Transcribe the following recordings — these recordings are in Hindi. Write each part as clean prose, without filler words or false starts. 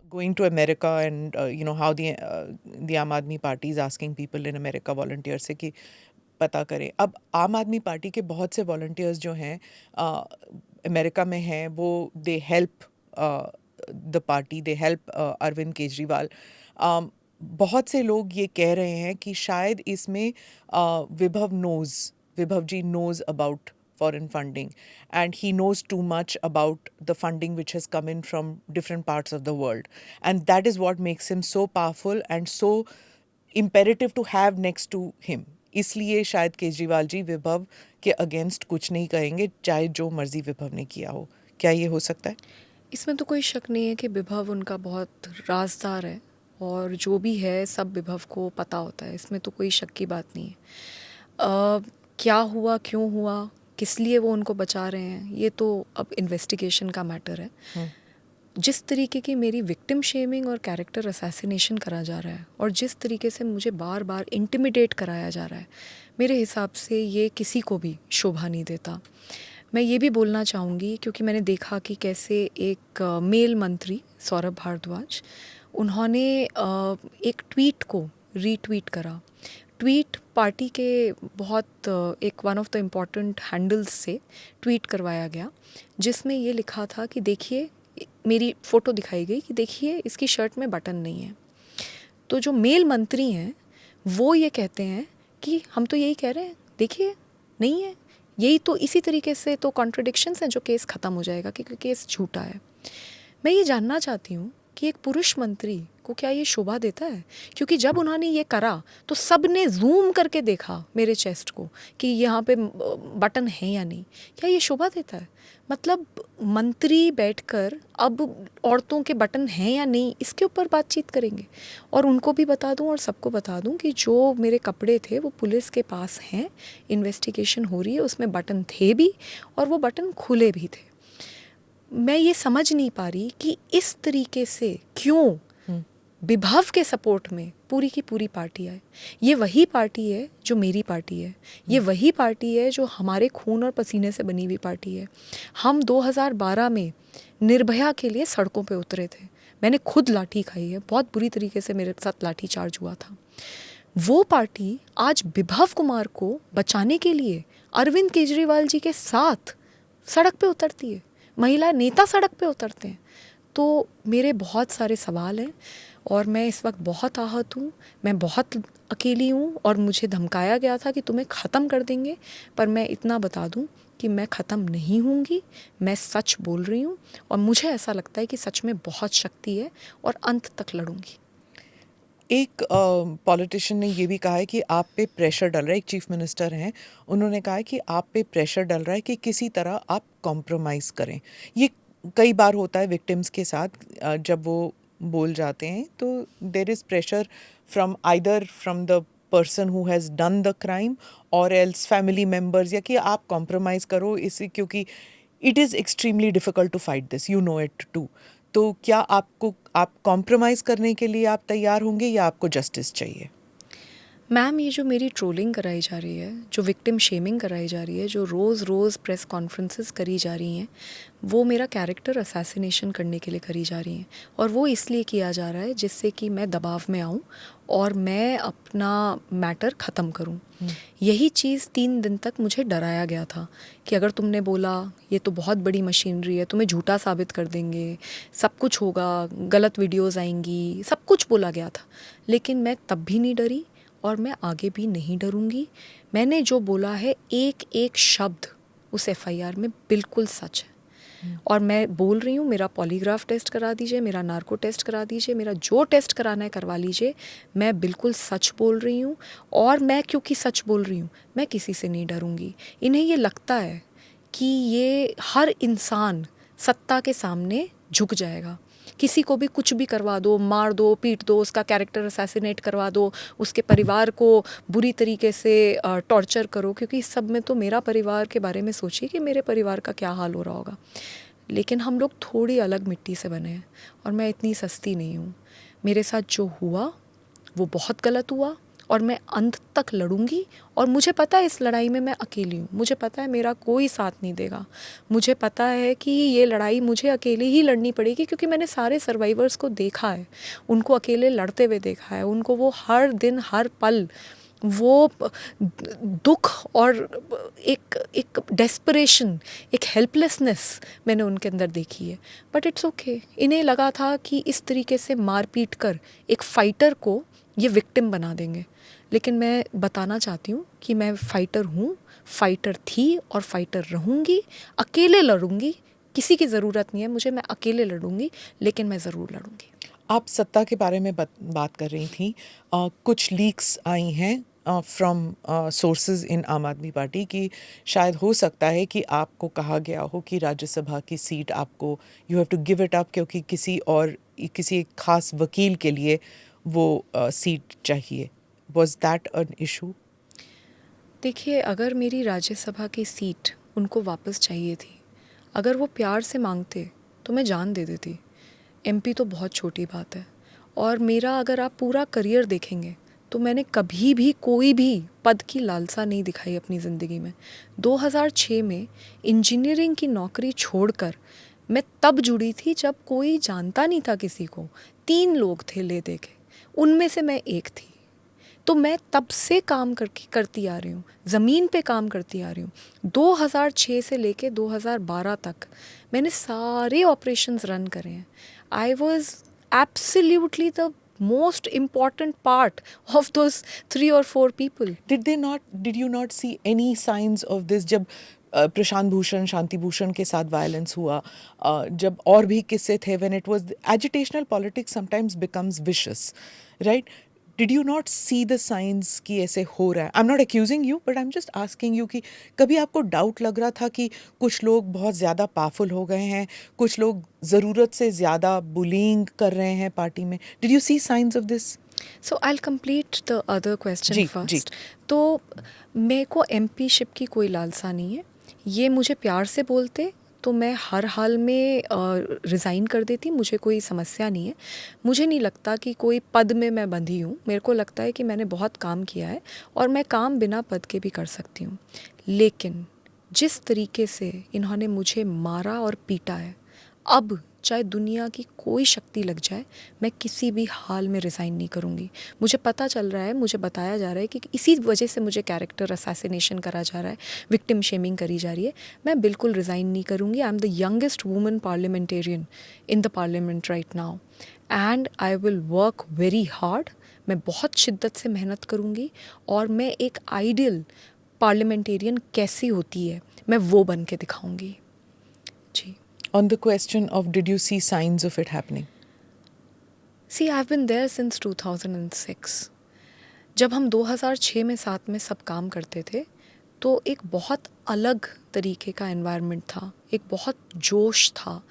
going to America and how the Aam Aadmi Party is asking people in America volunteers से कि पता करें. अब आम आदमी पार्टी के बहुत से वॉलंटियर्स जो हैं अमेरिका में हैं, वो they help the party, they help Arvind Kejriwal. बहुत से लोग ये कह रहे हैं कि शायद इसमें विभव जी knows about foreign funding, and he knows too much about the funding which has come in from different parts of the world, and that is what makes him so powerful and so imperative to have next to him. इसलिए शायद केजरीवाल जी विभव के अगेंस्ट कुछ नहीं कहेंगे, चाहे जो मर्जी विभव ने किया हो. क्या ये हो सकता है? इसमें तो कोई शक नहीं है कि विभव उनका बहुत राजदार है और जो भी है सब विभव को पता होता है. इसमें तो कोई शक की बात नहीं है. क्या हुआ, क्यों हुआ, किस लिए वो उनको बचा रहे हैं, ये तो अब इन्वेस्टिगेशन का मैटर है. जिस तरीके की मेरी विक्टिम शेमिंग और कैरेक्टर असैसिनेशन करा जा रहा है और जिस तरीके से मुझे बार बार इंटिमिडेट कराया जा रहा है, मेरे हिसाब से ये किसी को भी शोभा नहीं देता. मैं ये भी बोलना चाहूँगी क्योंकि मैंने देखा कि कैसे एक मेल मंत्री सौरभ भारद्वाज, उन्होंने एक ट्वीट को रीट्वीट करा. ट्वीट पार्टी के बहुत एक one of the important handles से ट्वीट करवाया गया, जिसमें ये लिखा था कि देखिए, मेरी फ़ोटो दिखाई गई कि देखिए इसकी शर्ट में बटन नहीं है. तो जो मेल मंत्री हैं वो ये कहते हैं कि हम तो यही कह रहे हैं, देखिए नहीं है. यही तो, इसी तरीके से तो कॉन्ट्रडिक्शंस हैं जो केस ख़त्म हो जाएगा क्योंकि केस झूठा है. मैं ये जानना चाहती हूँ कि एक पुरुष मंत्री को क्या ये शोभा देता है? क्योंकि जब उन्होंने ये करा तो सब ने जूम करके देखा मेरे चेस्ट को कि यहाँ पे बटन है या नहीं. क्या ये शोभा देता है? मतलब मंत्री बैठकर अब औरतों के बटन हैं या नहीं इसके ऊपर बातचीत करेंगे. और उनको भी बता दूं और सबको बता दूं कि जो मेरे कपड़े थे वो पुलिस के पास हैं, इन्वेस्टिगेशन हो रही है, उसमें बटन थे भी और वो बटन खुले भी थे. मैं ये समझ नहीं पा रही कि इस तरीके से क्यों विभव के सपोर्ट में पूरी की पूरी पार्टी आए. ये वही पार्टी है जो मेरी पार्टी है, ये वही पार्टी है जो हमारे खून और पसीने से बनी हुई पार्टी है. हम 2012 में निर्भया के लिए सड़कों पे उतरे थे. मैंने खुद लाठी खाई है, बहुत बुरी तरीके से मेरे साथ लाठी चार्ज हुआ था. वो पार्टी आज विभव कुमार को बचाने के लिए अरविंद केजरीवाल जी के साथ सड़क पे उतरती है, महिला नेता सड़क पे उतरते हैं. तो मेरे बहुत सारे सवाल हैं और मैं इस वक्त बहुत आहत हूँ, मैं बहुत अकेली हूँ और मुझे धमकाया गया था कि तुम्हें ख़त्म कर देंगे. पर मैं इतना बता दूँ कि मैं ख़त्म नहीं होंगी, मैं सच बोल रही हूँ और मुझे ऐसा लगता है कि सच में बहुत शक्ति है और अंत तक लड़ूंगी. एक पॉलिटिशियन ने ये भी कहा है कि आप पे प्रेशर डल रहा है, एक चीफ मिनिस्टर हैं, उन्होंने कहा है कि आप पे प्रेशर डल रहा है कि किसी तरह आप कॉम्प्रोमाइज़ करें. ये कई बार होता है विक्टिम्स के साथ, जब वो बोल जाते हैं तो there is pressure from either from the person who has done the crime or else family members, या कि आप कॉम्प्रोमाइज़ करो इसी, क्योंकि it is extremely difficult to fight this, you know it too. तो क्या आप कॉम्प्रोमाइज़ करने के लिए आप तैयार होंगे या आपको जस्टिस चाहिए? मैम, ये जो मेरी ट्रोलिंग कराई जा रही है, जो विक्टिम शेमिंग कराई जा रही है, जो रोज़ रोज़ प्रेस कॉन्फ्रेंसेस करी जा रही हैं, वो मेरा कैरेक्टर असैसिनेशन करने के लिए करी जा रही हैं. और वो इसलिए किया जा रहा है जिससे कि मैं दबाव में आऊँ और मैं अपना मैटर ख़त्म करूँ. यही चीज़ 3 दिन तक मुझे डराया गया था कि अगर तुमने बोला ये तो बहुत बड़ी मशीनरी है, तुम्हें झूठा साबित कर देंगे, सब कुछ होगा, गलत वीडियोज़ आएंगी, सब कुछ बोला गया था. लेकिन मैं तब भी नहीं डरी और मैं आगे भी नहीं डरूंगी. मैंने जो बोला है एक एक शब्द उस एफआईआर में बिल्कुल सच है. और मैं बोल रही हूँ, मेरा पॉलीग्राफ टेस्ट करा दीजिए, मेरा नार्को टेस्ट करा दीजिए, मेरा जो टेस्ट कराना है करवा लीजिए. मैं बिल्कुल सच बोल रही हूँ और मैं क्योंकि सच बोल रही हूँ मैं किसी से नहीं डरूंगी. इन्हें ये लगता है कि ये हर इंसान सत्ता के सामने झुक जाएगा. किसी को भी कुछ भी करवा दो, मार दो, पीट दो, उसका कैरेक्टर असैसिनेट करवा दो, उसके परिवार को बुरी तरीके से टॉर्चर करो. क्योंकि इस सब में तो मेरा परिवार के बारे में सोचिए कि मेरे परिवार का क्या हाल हो रहा होगा. लेकिन हम लोग थोड़ी अलग मिट्टी से बने हैं और मैं इतनी सस्ती नहीं हूँ. मेरे साथ जो हुआ वो बहुत गलत हुआ और मैं अंत तक लड़ूंगी। और मुझे पता है इस लड़ाई में मैं अकेली हूँ, मुझे पता है मेरा कोई साथ नहीं देगा, मुझे पता है कि ये लड़ाई मुझे अकेली ही लड़नी पड़ेगी, क्योंकि मैंने सारे सर्वाइवर्स को देखा है, उनको अकेले लड़ते हुए देखा है, उनको वो हर दिन हर पल वो दुख और एक एक डेस्परेशन, एक हेल्पलेसनेस मैंने उनके अंदर देखी है। बट इट्स ओके, इन्हें लगा था कि इस तरीके से मार पीट कर एक फाइटर को ये विक्टिम बना देंगे, लेकिन मैं बताना चाहती हूँ कि मैं फाइटर हूँ, फाइटर थी और फाइटर रहूँगी, अकेले लड़ूंगी, किसी की ज़रूरत नहीं है मुझे, मैं अकेले लड़ूंगी, लेकिन मैं ज़रूर लड़ूंगी। आप सत्ता के बारे में बात कर रही थी। कुछ लीक्स आई हैं फ्रॉम सोर्सेज इन आम आदमी पार्टी कि शायद हो सकता है कि आपको कहा गया हो कि राज्यसभा की सीट आपको you have to give it up, क्योंकि किसी एक खास वकील के लिए वो सीट चाहिए। Was that an issue? देखिए, अगर मेरी राज्यसभा की सीट उनको वापस चाहिए थी, अगर वो प्यार से मांगते तो मैं जान दे देती। एमपी तो बहुत छोटी बात है, और मेरा अगर आप पूरा करियर देखेंगे तो मैंने कभी भी कोई भी पद की लालसा नहीं दिखाई अपनी ज़िंदगी में। 2006 में इंजीनियरिंग की नौकरी छोड़कर मैं तब जुड़ी थी जब कोई जानता नहीं था किसी को, 3 लोग थे ले दे के, उनमें से मैं एक थी। तो मैं तब से काम करती आ रही हूँ, ज़मीन पे काम करती आ रही हूँ। 2006 से लेके 2012 तक मैंने सारे ऑपरेशंस रन करे हैं। I was absolutely the most important part of those 3 or 4 people. Did you not see any science of this जब प्रशांत भूषण, शांति भूषण के साथ वायलेंस हुआ, जब और भी किस्से थे, when it was agitational politics sometimes becomes vicious, right? Did you not see the science कि ऐसे हो रहा है? I am not accusing you, but I am just asking you कि कभी आपको डाउट लग रहा था कि कुछ लोग बहुत ज़्यादा पावरफुल हो गए हैं, कुछ लोग ज़रूरत से ज़्यादा बुलिंग कर रहे हैं पार्टी में? Did you see science of this? So I'll complete the other question जी जी। first. तो मेरे को एमपी शिप की कोई लालसा नहीं है। ये मुझे प्यार से बोलते तो मैं हर हाल में रिज़ाइन कर देती, मुझे कोई समस्या नहीं है। मुझे नहीं लगता कि कोई पद में मैं बंधी हूँ, मेरे को लगता है कि मैंने बहुत काम किया है और मैं काम बिना पद के भी कर सकती हूँ। लेकिन जिस तरीके से इन्होंने मुझे मारा और पीटा है, अब चाहे दुनिया की कोई शक्ति लग जाए, मैं किसी भी हाल में रिज़ाइन नहीं करूँगी। मुझे पता चल रहा है, मुझे बताया जा रहा है कि इसी वजह से मुझे कैरेक्टर असैसिनेशन करा जा रहा है, विक्टिम शेमिंग करी जा रही है। मैं बिल्कुल रिज़ाइन नहीं करूँगी। I am the youngest woman parliamentarian in the parliament right now, and I will work very hard. मैं बहुत शिद्दत से मेहनत करूँगी और मैं एक आइडियल पार्लियामेंटेरियन कैसी होती है, मैं वो बन के दिखाऊँगी। जी। On the question of did you see signs of it happening? See, I've been there since 2006. जब हम 2006 में साथ में सब काम करते थे तो एक बहुत अलग तरीके का एनवायरनमेंट था, एक बहुत जोश था,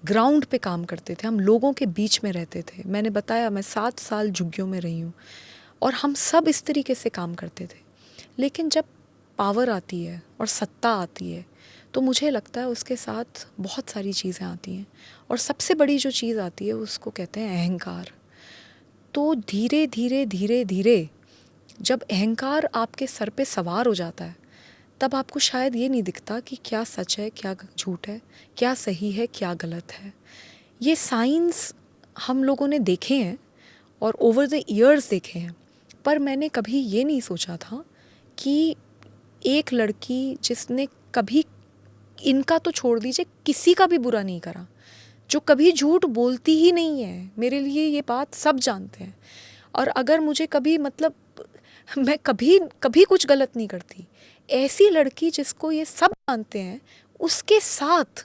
ग्राउंड पे काम करते थे, हम लोगों के बीच में रहते थे। मैंने बताया मैं 7 साल झुग्गियों में रही हूँ और हम सब इस तरीके से काम करते थे। लेकिन जब पावर आती है और सत्ता आती है तो मुझे लगता है उसके साथ बहुत सारी चीज़ें आती हैं, और सबसे बड़ी जो चीज़ आती है उसको कहते हैं अहंकार। तो धीरे धीरे धीरे धीरे जब अहंकार आपके सर पे सवार हो जाता है तब आपको शायद ये नहीं दिखता कि क्या सच है, क्या झूठ है, क्या सही है, क्या गलत है। ये साइंस हम लोगों ने देखे हैं और ओवर द ईयर्स देखे हैं, पर मैंने कभी ये नहीं सोचा था कि एक लड़की जिसने कभी, इनका तो छोड़ दीजिए, किसी का भी बुरा नहीं करा, जो कभी झूठ बोलती ही नहीं है, मेरे लिए ये बात सब जानते हैं, और अगर मुझे कभी मतलब मैं कभी कभी कुछ गलत नहीं करती, ऐसी लड़की जिसको ये सब जानते हैं, उसके साथ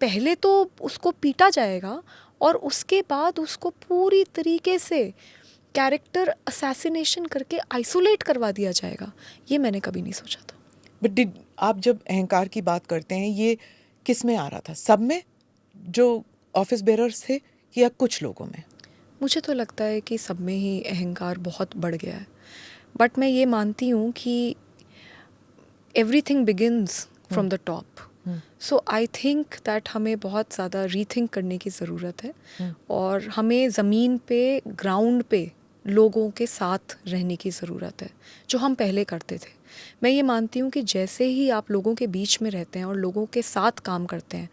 पहले तो उसको पीटा जाएगा और उसके बाद उसको पूरी तरीके से कैरेक्टर असैसिनेशन करके आइसोलेट करवा दिया जाएगा, ये मैंने कभी नहीं सोचा था। बट आप जब अहंकार की बात करते हैं, ये किस में आ रहा था? सब में जो ऑफिस बेरर्स थे या कुछ लोगों में? मुझे तो लगता है कि सब में ही अहंकार बहुत बढ़ गया है, बट मैं ये मानती हूँ कि everything begins from the top. So I think that हमें बहुत ज़्यादा रीथिंक करने की ज़रूरत है और हमें ज़मीन पे, ग्राउंड पे लोगों के साथ रहने की ज़रूरत है, जो हम पहले करते थे। मैं ये मानती हूँ कि जैसे ही आप लोगों के बीच में रहते हैं और लोगों के साथ काम करते हैं,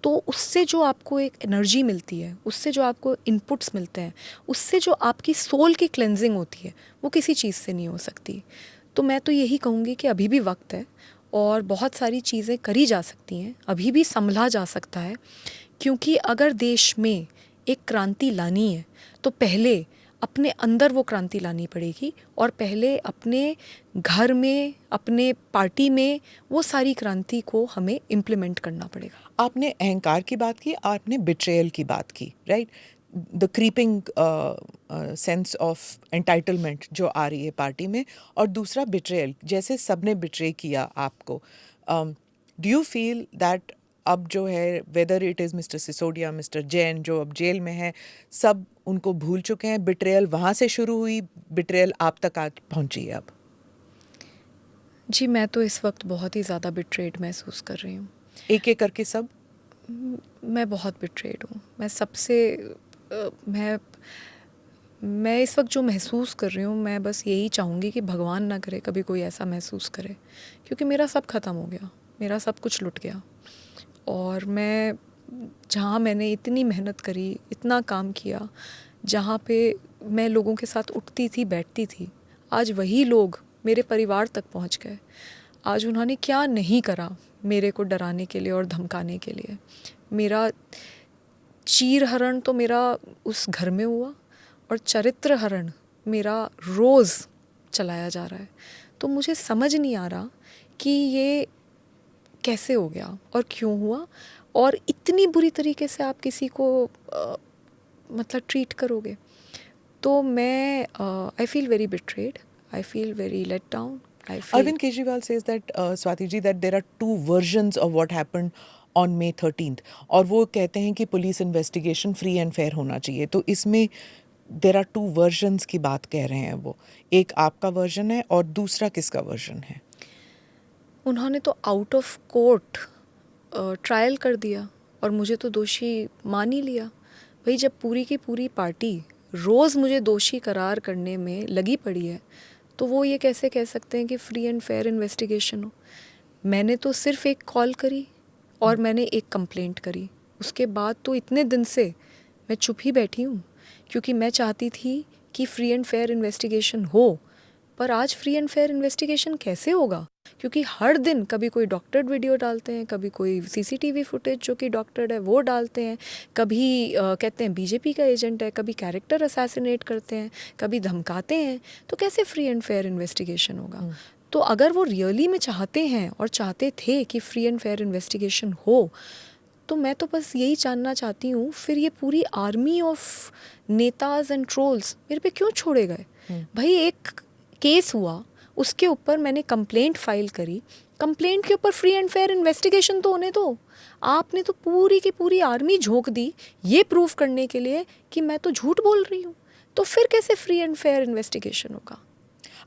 तो उससे जो आपको एक एनर्जी मिलती है, उससे जो आपको इनपुट्स मिलते हैं, उससे जो आपकी सोल की क्लेंजिंग होती है, वो किसी चीज़ से नहीं हो सकती। तो मैं तो यही कहूँगी कि अभी भी वक्त है और बहुत सारी चीज़ें करी जा सकती हैं, अभी भी संभला जा सकता है। क्योंकि अगर देश में एक क्रांति लानी है तो पहले अपने अंदर वो क्रांति लानी पड़ेगी, और पहले अपने घर में, अपने पार्टी में वो सारी क्रांति को हमें इम्प्लीमेंट करना पड़ेगा। आपने अहंकार की बात की, आपने बिट्रेयल की बात की, right? The creeping sense of entitlement जो आ रही है पार्टी में, और दूसरा बिट्रेयल, जैसे सबने बिट्रे किया आपको। डू यू फील दैट अब जो है, whether it is mister Sisodia, mister Jain जो अब जेल में है, सब उनको भूल चुके हैं? बिट्रेयल वहाँ से शुरू हुई, बिट्रेयल आप तक आज पहुँची है अब? जी, मैं तो इस वक्त बहुत ही ज़्यादा बिट्रेड महसूस कर रही हूँ। एक एक करके सब? मैं बहुत बिट्रेड हूँ। मैं सबसे मैं इस वक्त जो महसूस कर रही हूँ, मैं बस यही चाहूँगी कि भगवान ना करे कभी कोई ऐसा महसूस करे, क्योंकि मेरा सब ख़त्म हो गया, मेरा सब कुछ लुट गया। और मैं, जहाँ मैंने इतनी मेहनत करी, इतना काम किया, जहाँ पे मैं लोगों के साथ उठती थी, बैठती थी, आज वही लोग मेरे परिवार तक पहुँच गए। आज उन्होंने क्या नहीं करा मेरे को डराने के लिए और धमकाने के लिए। मेरा चीरहरण तो मेरा उस घर में हुआ, और चरित्र हरण मेरा रोज़ चलाया जा रहा है। तो मुझे समझ नहीं आ रहा कि ये कैसे हो गया और क्यों हुआ, और इतनी बुरी तरीके से आप किसी को मतलब ट्रीट करोगे। तो मैं I feel very betrayed, I feel very let down, I feel. Arvind Kejriwal says that, Swati ji, that there are two versions of what happened on May 13th, और वो कहते हैं कि police investigation free and fair होना चाहिए। तो इसमें देर आर टू वर्जन्स की बात कह रहे हैं वो, एक आपका वर्जन है और दूसरा किसका वर्जन है? उन्होंने तो आउट ऑफ कोर्ट ट्रायल कर दिया और मुझे तो दोषी मान ही लिया। भाई, जब पूरी की पूरी पार्टी रोज़ मुझे दोषी करार करने में लगी पड़ी है, तो वो ये कैसे कह सकते हैं कि फ्री एंड फेयर इन्वेस्टिगेशन हो। मैंने तो सिर्फ एक कॉल करी और मैंने एक कंप्लेंट करी, उसके बाद तो इतने दिन से मैं चुप ही बैठी हूँ, क्योंकि मैं चाहती थी कि फ्री एंड फेयर इन्वेस्टिगेशन हो। पर आज फ्री एंड फेयर इन्वेस्टिगेशन कैसे होगा? क्योंकि हर दिन कभी कोई डॉक्टर्ड वीडियो डालते हैं, कभी कोई सीसीटीवी फुटेज जो कि डॉक्टर्ड है वो डालते हैं, कभी कहते हैं बीजेपी का एजेंट है, कभी कैरेक्टर असैसिनेट करते हैं, कभी धमकाते हैं। तो कैसे फ्री एंड फेयर इन्वेस्टिगेशन होगा? तो अगर वो रियली में चाहते हैं और चाहते थे कि फ्री एंड फेयर इन्वेस्टिगेशन हो, तो मैं तो बस यही जानना चाहती हूँ, फिर ये पूरी आर्मी ऑफ नेताज एंड ट्रोल्स मेरे पे क्यों छोड़े गए? भाई, एक केस हुआ, उसके ऊपर मैंने कंप्लेंट फाइल करी, कंप्लेंट के ऊपर फ्री एंड फेयर इन्वेस्टिगेशन तो होने दो। आपने तो पूरी की पूरी आर्मी झोंक दी ये प्रूफ करने के लिए कि मैं तो झूठ बोल रही हूँ। तो फिर कैसे फ्री एंड फेयर इन्वेस्टिगेशन होगा?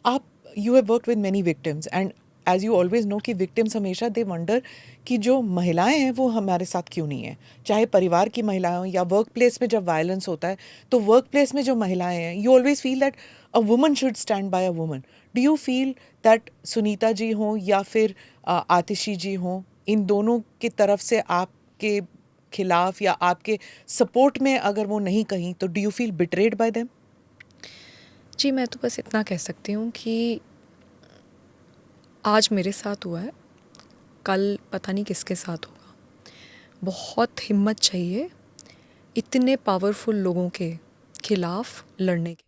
आप, you have worked with many victims, and as you always know कि विक्टिम्स हमेशा दे वंडर कि जो महिलाएं हैं वो हमारे साथ क्यों नहीं है, चाहे परिवार की महिलाएं हों या वर्क प्लेस में जब वायलेंस होता है, तो वर्क प्लेस में जो महिलाएं हैं, you always feel that a woman should stand by a woman. Do you feel that Sunita ji हों या फिर आतिशी जी हों, इन दोनों की तरफ से आपके खिलाफ या आपके सपोर्ट में अगर वो नहीं कहीं, तो do you feel betrayed by them? जी, मैं तो बस इतना कह सकती हूँ कि आज मेरे साथ हुआ है, कल पता नहीं किसके साथ होगा। बहुत हिम्मत चाहिए इतने पावरफुल लोगों के खिलाफ लड़ने की।